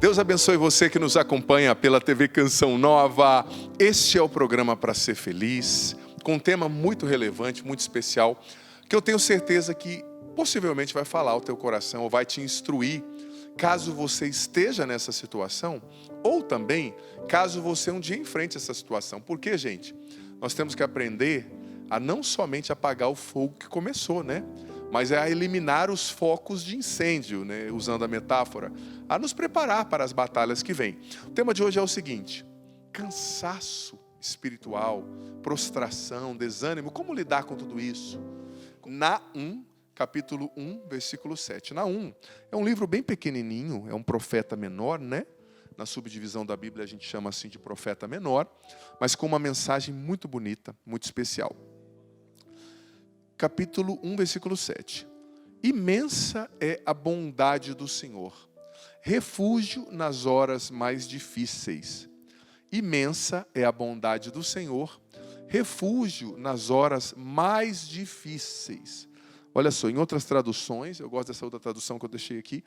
Deus abençoe você que nos acompanha pela TV Canção Nova. Este é o programa Para Ser Feliz, com um tema muito relevante, muito especial, que eu tenho certeza que possivelmente vai falar ao teu coração ou vai te instruir, caso você esteja nessa situação, ou também caso você um dia enfrente essa situação. Porque, gente, nós temos que aprender a não somente apagar o fogo que começou, né? Mas é a eliminar os focos de incêndio, né? Usando a metáfora, a nos preparar para as batalhas que vêm. O tema de hoje é o seguinte: cansaço espiritual, prostração, desânimo. Como lidar com tudo isso? Naum, capítulo 1, versículo 7. Naum é um livro bem pequenininho, é um profeta menor, né? Na subdivisão da Bíblia a gente chama assim de profeta menor, mas com uma mensagem muito bonita, muito especial. Capítulo 1, versículo 7. Imensa é a bondade do Senhor, refúgio nas horas mais difíceis. Imensa é a bondade do Senhor, refúgio nas horas mais difíceis. Olha só, em outras traduções, eu gosto dessa outra tradução que eu deixei aqui,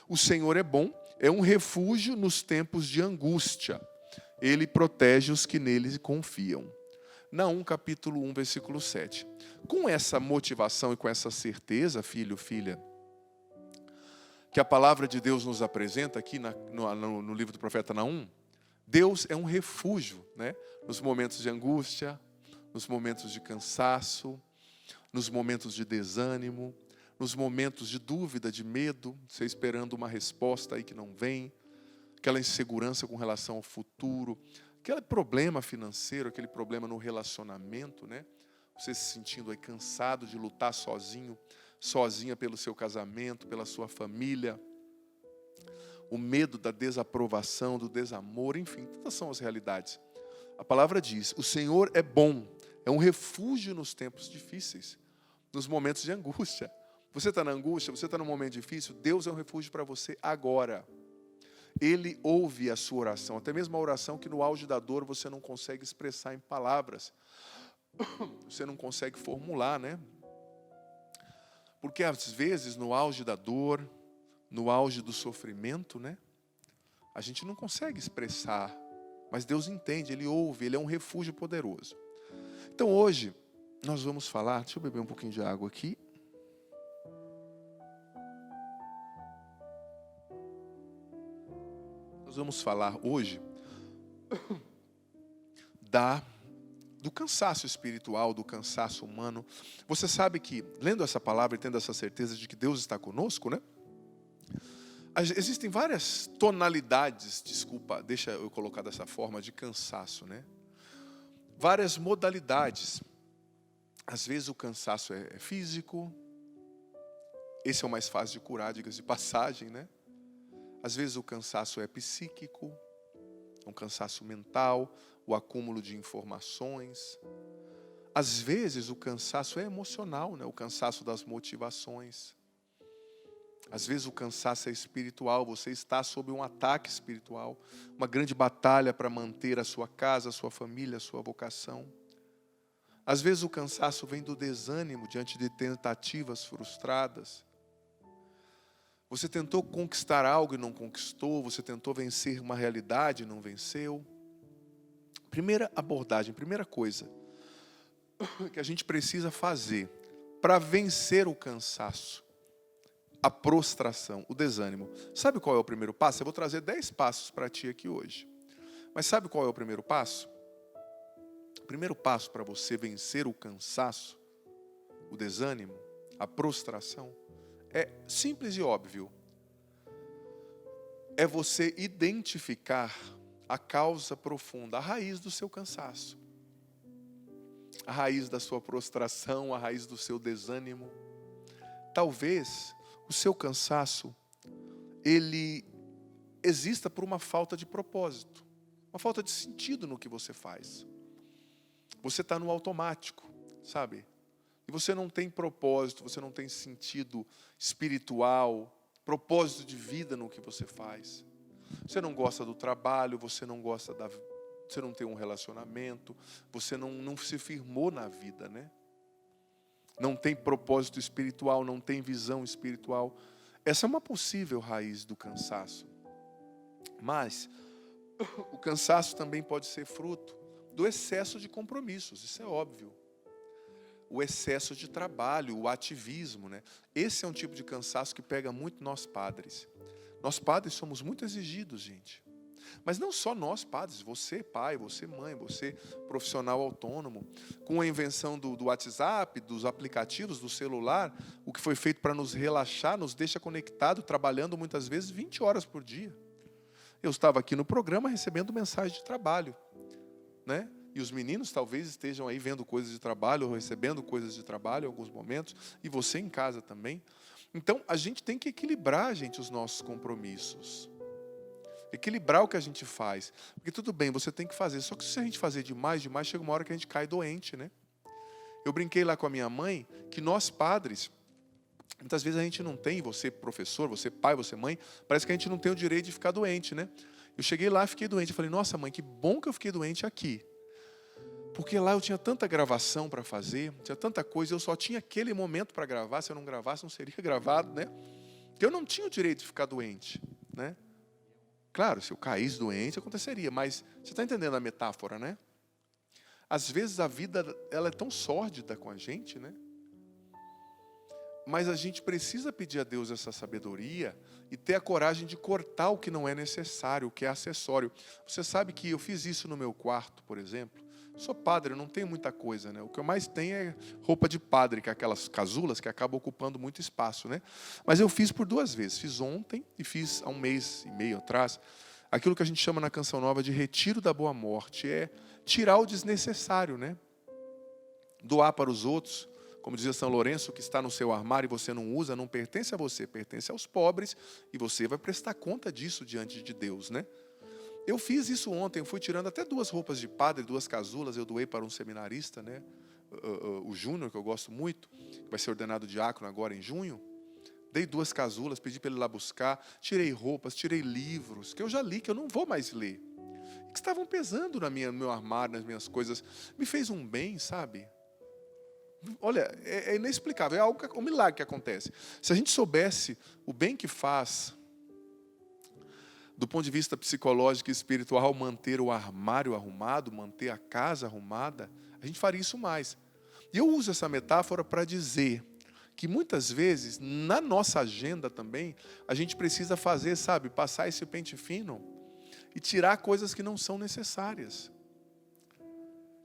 o Senhor é bom, é um refúgio nos tempos de angústia. Ele protege os que nele confiam. Naum, capítulo 1, versículo 7. Com essa motivação e com essa certeza, filho, filha, que a palavra de Deus nos apresenta aqui no livro do profeta Naum, Deus é um refúgio, né? Nos momentos de angústia, nos momentos de cansaço, nos momentos de desânimo, nos momentos de dúvida, de medo, você esperando uma resposta aí que não vem, aquela insegurança com relação ao futuro, aquele problema financeiro, aquele problema no relacionamento, né? Você se sentindo aí cansado de lutar sozinho, sozinha pelo seu casamento, pela sua família. O medo da desaprovação, do desamor, enfim, todas são as realidades. A palavra diz, o Senhor é bom, é um refúgio nos tempos difíceis, nos momentos de angústia. Você está na angústia, você está num momento difícil, Deus é um refúgio para você agora. Ele ouve a sua oração, até mesmo a oração que no auge da dor você não consegue expressar em palavras. Você não consegue formular, né? Porque às vezes no auge da dor, no auge do sofrimento, né? A gente não consegue expressar, mas Deus entende, Ele ouve, Ele é um refúgio poderoso. Então hoje nós vamos falar, deixa eu beber um pouquinho de água aqui. Nós vamos falar hoje do cansaço espiritual, do cansaço humano. Você sabe que, lendo essa palavra e tendo essa certeza de que Deus está conosco, né? Existem várias tonalidades, desculpa, deixa eu colocar dessa forma, de cansaço, né? Várias modalidades. Às vezes o cansaço é físico, esse é o mais fácil de curar, diga-se de passagem, né? Às vezes o cansaço é psíquico, um cansaço mental, o acúmulo de informações. Às vezes o cansaço é emocional, né? O cansaço das motivações. Às vezes o cansaço é espiritual, você está sob um ataque espiritual, uma grande batalha para manter a sua casa, a sua família, a sua vocação. Às vezes o cansaço vem do desânimo diante de tentativas frustradas. Você tentou conquistar algo e não conquistou, você tentou vencer uma realidade e não venceu. Primeira abordagem, primeira coisa que a gente precisa fazer para vencer o cansaço, a prostração, o desânimo. Sabe qual é o primeiro passo? Eu vou trazer 10 passos para ti aqui hoje. Mas sabe qual é o primeiro passo? O primeiro passo para você vencer o cansaço, o desânimo, a prostração, é simples e óbvio. É você identificar a causa profunda, a raiz do seu cansaço. A raiz da sua prostração, a raiz do seu desânimo. Talvez o seu cansaço, ele exista por uma falta de propósito, uma falta de sentido no que você faz. Você está no automático, sabe? E você não tem propósito, você não tem sentido espiritual, propósito de vida no que você faz. Você não gosta do trabalho, você não gosta você não tem um relacionamento, você não se firmou na vida, né? Não tem propósito espiritual, não tem visão espiritual. Essa é uma possível raiz do cansaço. Mas o cansaço também pode ser fruto do excesso de compromissos, isso é óbvio. O excesso de trabalho, o ativismo, né? Esse é um tipo de cansaço que pega muito nós padres. Nós padres somos muito exigidos, gente. Mas não só nós padres, você pai, você mãe, você profissional autônomo. Com a invenção do WhatsApp, dos aplicativos, do celular, o que foi feito para nos relaxar, nos deixa conectado, trabalhando muitas vezes 20 horas por dia. Eu estava aqui no programa recebendo mensagem de trabalho, né? E os meninos talvez estejam aí vendo coisas de trabalho, ou recebendo coisas de trabalho em alguns momentos, e você em casa também. Então, a gente tem que equilibrar, gente, os nossos compromissos. Equilibrar o que a gente faz. Porque tudo bem, você tem que fazer, só que se a gente fazer demais, chega uma hora que a gente cai doente, né? Eu brinquei lá com a minha mãe, que nós padres, muitas vezes a gente não tem, você professor, você pai, você mãe, parece que a gente não tem o direito de ficar doente, né? Eu cheguei lá e fiquei doente. Eu falei, nossa mãe, que bom que eu fiquei doente aqui. Porque lá eu tinha tanta gravação para fazer, tinha tanta coisa, eu só tinha aquele momento para gravar, se eu não gravasse não seria gravado, né? Eu não tinha o direito de ficar doente, né? Claro, se eu caísse doente aconteceria, mas você está entendendo a metáfora, né? Às vezes a vida ela é tão sórdida com a gente, né? Mas a gente precisa pedir a Deus essa sabedoria e ter a coragem de cortar o que não é necessário, o que é acessório. Você sabe que eu fiz isso no meu quarto, por exemplo. Sou padre, eu não tenho muita coisa, né? O que eu mais tenho é roupa de padre, que é aquelas casulas que acabam ocupando muito espaço, né? Mas eu fiz por 2 vezes. Fiz ontem e fiz há 1 mês e meio atrás. Aquilo que a gente chama na Canção Nova de retiro da boa morte. É tirar o desnecessário, né? Doar para os outros. Como dizia São Lourenço, o que está no seu armário e você não usa, não pertence a você, pertence aos pobres. E você vai prestar conta disso diante de Deus, né? Eu fiz isso ontem, eu fui tirando até 2 roupas de padre, 2 casulas, eu doei para um seminarista, né? O Júnior, que eu gosto muito, que vai ser ordenado diácono agora em junho. Dei 2 casulas, pedi para ele ir lá buscar, tirei roupas, tirei livros, que eu já li, que eu não vou mais ler. Que estavam pesando no meu armário, nas minhas coisas. Me fez um bem, sabe? Olha, é inexplicável, é algo, um milagre que acontece. Se a gente soubesse o bem que faz, do ponto de vista psicológico e espiritual, manter o armário arrumado, manter a casa arrumada, a gente faria isso mais. E eu uso essa metáfora para dizer que muitas vezes, na nossa agenda também, a gente precisa fazer, sabe, passar esse pente fino e tirar coisas que não são necessárias.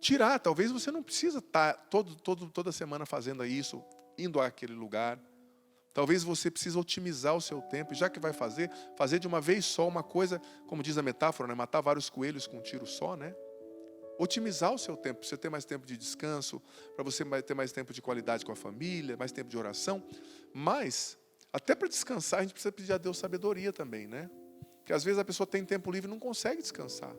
Tirar, talvez você não precisa estar toda semana fazendo isso, indo àquele lugar. Talvez você precise otimizar o seu tempo, e já que vai fazer de uma vez só uma coisa, como diz a metáfora, né? Matar vários coelhos com um tiro só, né? Otimizar o seu tempo, para você ter mais tempo de descanso, para você ter mais tempo de qualidade com a família, mais tempo de oração. Mas, até para descansar, a gente precisa pedir a Deus sabedoria também, né? Porque às vezes a pessoa tem tempo livre e não consegue descansar.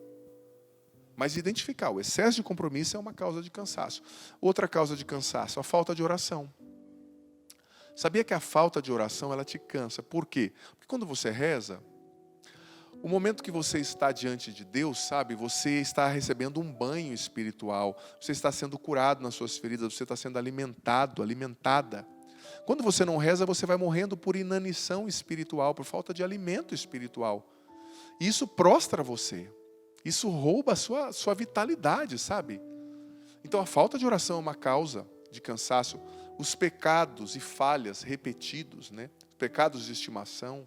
Mas identificar, o excesso de compromisso é uma causa de cansaço. Outra causa de cansaço, a falta de oração. Sabia que a falta de oração, ela te cansa. Por quê? Porque quando você reza, o momento que você está diante de Deus, sabe, você está recebendo um banho espiritual, você está sendo curado nas suas feridas, você está sendo alimentado, alimentada. Quando você não reza, você vai morrendo por inanição espiritual, por falta de alimento espiritual. E isso prostra você. Isso rouba a sua vitalidade, sabe? Então a falta de oração é uma causa de cansaço. Os pecados e falhas repetidos, né? Pecados de estimação,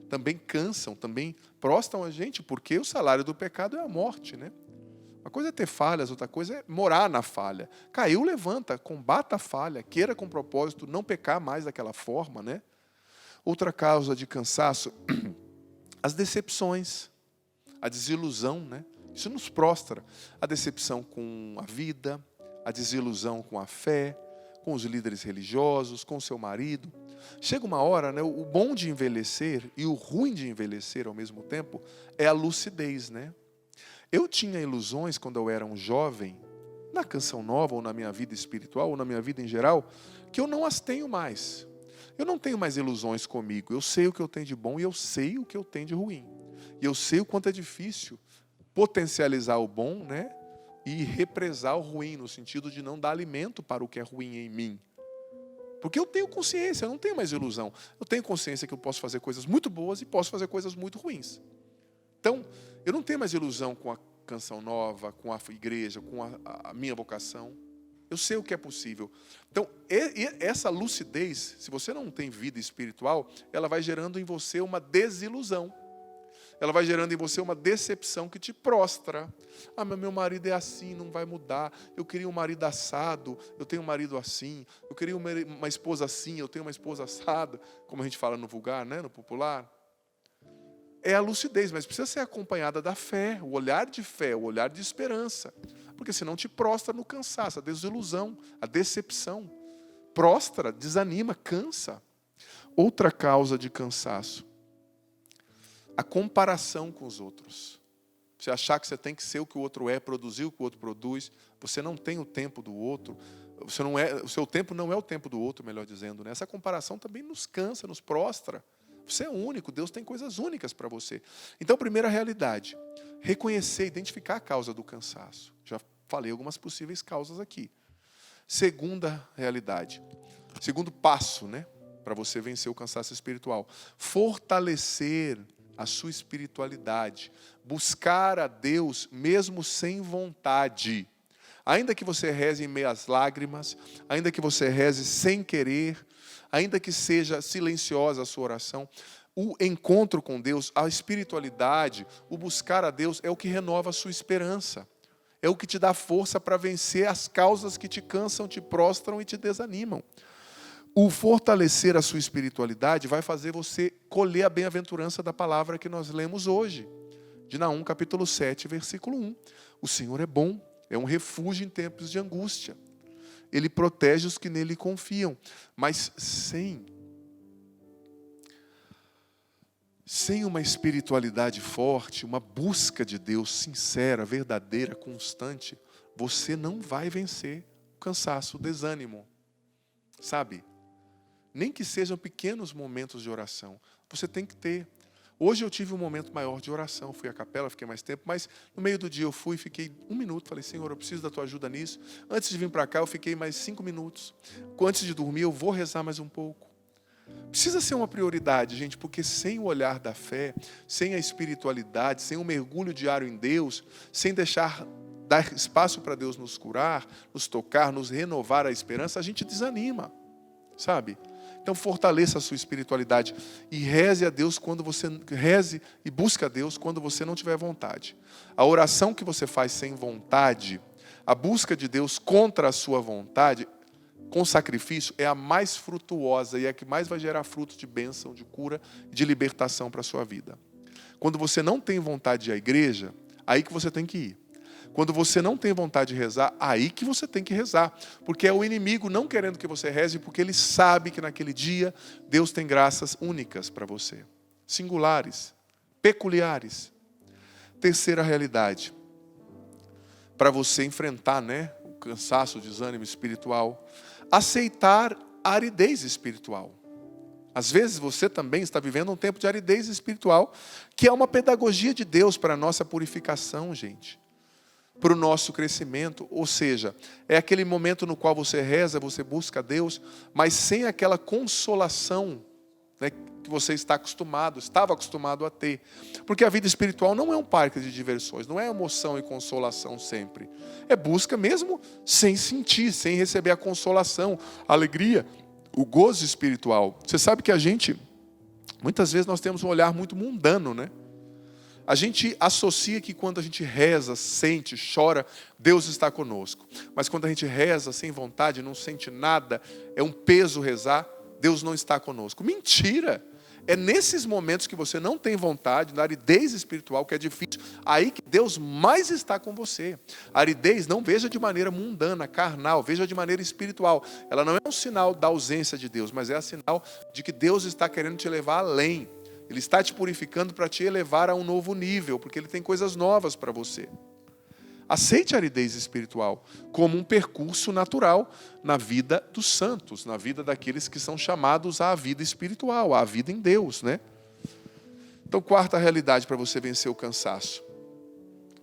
também cansam, também prostram a gente, porque o salário do pecado é a morte, né? Uma coisa é ter falhas, outra coisa é morar na falha. Caiu, levanta, combata a falha, queira com propósito não pecar mais daquela forma, né? Outra causa de cansaço, as decepções, a desilusão, né? Isso nos prostra. A decepção com a vida, a desilusão com a fé, com os líderes religiosos, com o seu marido. Chega uma hora, né, o bom de envelhecer e o ruim de envelhecer ao mesmo tempo é a lucidez, né? Eu tinha ilusões quando eu era um jovem, na Canção Nova, ou na minha vida espiritual, ou na minha vida em geral, que eu não as tenho mais. Eu não tenho mais ilusões comigo. Eu sei o que eu tenho de bom e eu sei o que eu tenho de ruim. E eu sei o quanto é difícil potencializar o bom, né? E represar o ruim, no sentido de não dar alimento para o que é ruim em mim. Porque eu tenho consciência, eu não tenho mais ilusão. Eu tenho consciência que eu posso fazer coisas muito boas e posso fazer coisas muito ruins. Então, eu não tenho mais ilusão com a canção nova, com a igreja, com a minha vocação. Eu sei o que é possível. Então, essa lucidez, se você não tem vida espiritual, ela vai gerando em você uma desilusão. Ela vai gerando em você uma decepção que te prostra. Ah, mas meu marido é assim, não vai mudar. Eu queria um marido assado, eu tenho um marido assim. Eu queria uma esposa assim, eu tenho uma esposa assada. Como a gente fala no vulgar, né, no popular. É a lucidez, mas precisa ser acompanhada da fé, o olhar de fé, o olhar de esperança. Porque senão te prostra no cansaço, a desilusão, a decepção. Prostra, desanima, cansa. Outra causa de cansaço: a comparação com os outros. Você achar que você tem que ser o que o outro é, produzir o que o outro produz. Você não tem o tempo do outro. O seu tempo não é o tempo do outro, melhor dizendo, né? Essa comparação também nos cansa, nos prostra. Você é único, Deus tem coisas únicas para você. Então, primeira realidade: reconhecer, identificar a causa do cansaço. Já falei algumas possíveis causas aqui. Segunda realidade, segundo passo, né, para você vencer o cansaço espiritual: fortalecer a sua espiritualidade, buscar a Deus mesmo sem vontade. Ainda que você reze em meio às lágrimas, ainda que você reze sem querer, ainda que seja silenciosa a sua oração, o encontro com Deus, a espiritualidade, o buscar a Deus é o que renova a sua esperança. É o que te dá força para vencer as causas que te cansam, te prostram e te desanimam. O fortalecer a sua espiritualidade vai fazer você colher a bem-aventurança da palavra que nós lemos hoje. De Naum, capítulo 7, versículo 1. O Senhor é bom, é um refúgio em tempos de angústia. Ele protege os que nele confiam. Mas sem uma espiritualidade forte, uma busca de Deus sincera, verdadeira, constante, você não vai vencer o cansaço, o desânimo. Sabe? Nem que sejam pequenos momentos de oração, você tem que ter. Hoje eu tive um momento maior de oração, fui à capela, fiquei mais tempo, mas no meio do dia eu fui, fiquei 1 minuto, falei: Senhor, eu preciso da tua ajuda nisso. Antes de vir para cá eu fiquei mais 5 minutos. Antes de dormir eu vou rezar mais um pouco. Precisa ser uma prioridade, gente, porque sem o olhar da fé, sem a espiritualidade, sem o mergulho diário em Deus, sem dar espaço para Deus nos curar, nos tocar, nos renovar a esperança, a gente desanima, sabe? Então fortaleça a sua espiritualidade e reze a Deus reze e busque a Deus quando você não tiver vontade. A oração que você faz sem vontade, a busca de Deus contra a sua vontade, com sacrifício, é a mais frutuosa e é a que mais vai gerar fruto de bênção, de cura e de libertação para a sua vida. Quando você não tem vontade de ir à igreja, aí que você tem que ir. Quando você não tem vontade de rezar, aí que você tem que rezar. Porque é o inimigo não querendo que você reze, porque ele sabe que naquele dia Deus tem graças únicas para você. Singulares, peculiares. Terceira realidade. Para você enfrentar, né, o cansaço, o desânimo espiritual. Aceitar a aridez espiritual. Às vezes você também está vivendo um tempo de aridez espiritual, que é uma pedagogia de Deus para a nossa purificação, gente. Para o nosso crescimento, ou seja, é aquele momento no qual você reza, você busca a Deus, mas sem aquela consolação, né, que você estava acostumado a ter. Porque a vida espiritual não é um parque de diversões, não é emoção e consolação sempre. É busca mesmo sem sentir, sem receber a consolação, a alegria, o gozo espiritual. Você sabe que muitas vezes nós temos um olhar muito mundano, né? A gente associa que quando a gente reza, sente, chora, Deus está conosco. Mas quando a gente reza sem vontade, não sente nada, é um peso rezar, Deus não está conosco. Mentira! É nesses momentos que você não tem vontade, na aridez espiritual, que é difícil, aí que Deus mais está com você. A aridez não veja de maneira mundana, carnal, veja de maneira espiritual. Ela não é um sinal da ausência de Deus, mas é um sinal de que Deus está querendo te levar além. Ele está te purificando para te elevar a um novo nível, porque Ele tem coisas novas para você. Aceite a aridez espiritual como um percurso natural na vida dos santos, na vida daqueles que são chamados à vida espiritual, à vida em Deus, né? Então, quarta realidade para você vencer o cansaço.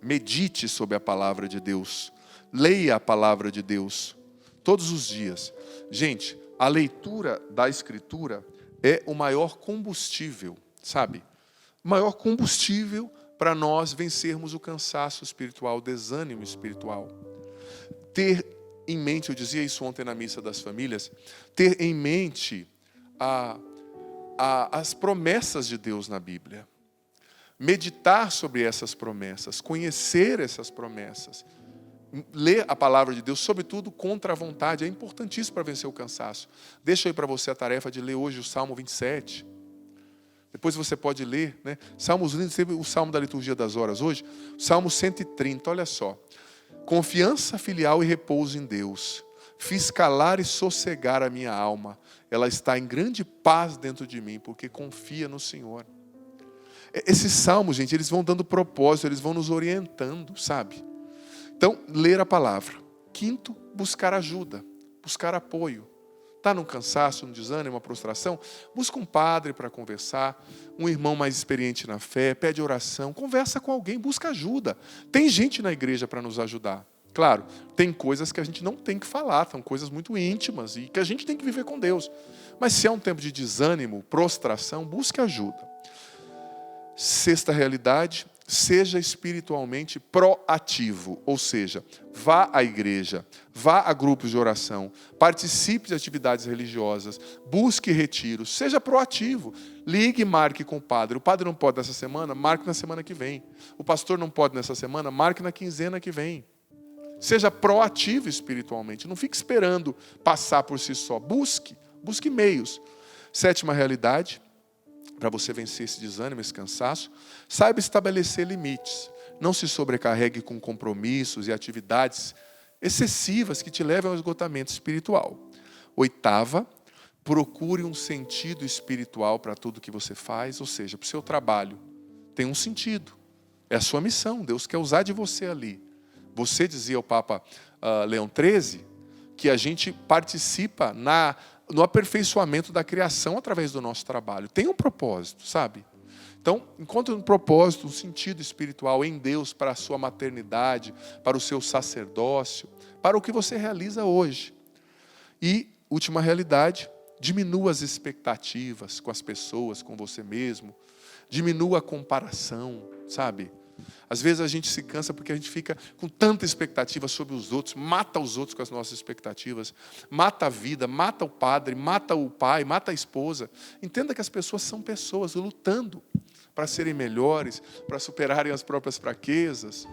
Medite sobre a palavra de Deus. Leia a palavra de Deus todos os dias. Gente, a leitura da Escritura é o maior combustível, sabe? O maior combustível para nós vencermos o cansaço espiritual, o desânimo espiritual. Ter em mente, eu dizia isso ontem na missa das famílias, ter em mente as promessas de Deus na Bíblia. Meditar sobre essas promessas, conhecer essas promessas. Ler a palavra de Deus, sobretudo contra a vontade, é importantíssimo para vencer o cansaço. Deixa aí para você a tarefa de ler hoje o Salmo 27. Depois você pode ler, né? Salmos lindos, teve o Salmo da Liturgia das Horas hoje, Salmo 130, olha só. Confiança filial e repouso em Deus. Fiz calar e sossegar a minha alma. Ela está em grande paz dentro de mim, porque confia no Senhor. Esses salmos, gente, eles vão dando propósito, eles vão nos orientando, sabe? Então, ler a palavra. Quinto, buscar ajuda, buscar apoio. Está num cansaço, num desânimo, uma prostração? Busca um padre para conversar, um irmão mais experiente na fé, pede oração, conversa com alguém, busca ajuda. Tem gente na igreja para nos ajudar. Claro, tem coisas que a gente não tem que falar, são coisas muito íntimas e que a gente tem que viver com Deus. Mas se é um tempo de desânimo, prostração, busque ajuda. Sexta realidade, seja espiritualmente proativo, ou seja, vá à igreja, vá a grupos de oração, participe de atividades religiosas, busque retiros, seja proativo, ligue e marque com o padre. O padre não pode nessa semana, marque na semana que vem. O pastor não pode nessa semana, marque na quinzena que vem. Seja proativo espiritualmente, não fique esperando passar por si só, busque meios. Sétima realidade, para você vencer esse desânimo, esse cansaço, saiba estabelecer limites. Não se sobrecarregue com compromissos e atividades excessivas que te levam ao esgotamento espiritual. Oitava, procure um sentido espiritual para tudo que você faz, ou seja, para o seu trabalho. Tem um sentido. É a sua missão. Deus quer usar de você ali. Você dizia ao Papa Leão XIII que a gente participa no aperfeiçoamento da criação através do nosso trabalho. Tem um propósito, sabe? Então, encontre um propósito, um sentido espiritual em Deus para a sua maternidade, para o seu sacerdócio, para o que você realiza hoje. E, última realidade, diminua as expectativas com as pessoas, com você mesmo. Diminua a comparação, sabe? Às vezes a gente se cansa porque a gente fica com tanta expectativa sobre os outros, mata os outros com as nossas expectativas, mata a vida, mata o padre, mata o pai, mata a esposa. Entenda que as pessoas são pessoas lutando para serem melhores, para superarem as próprias fraquezas.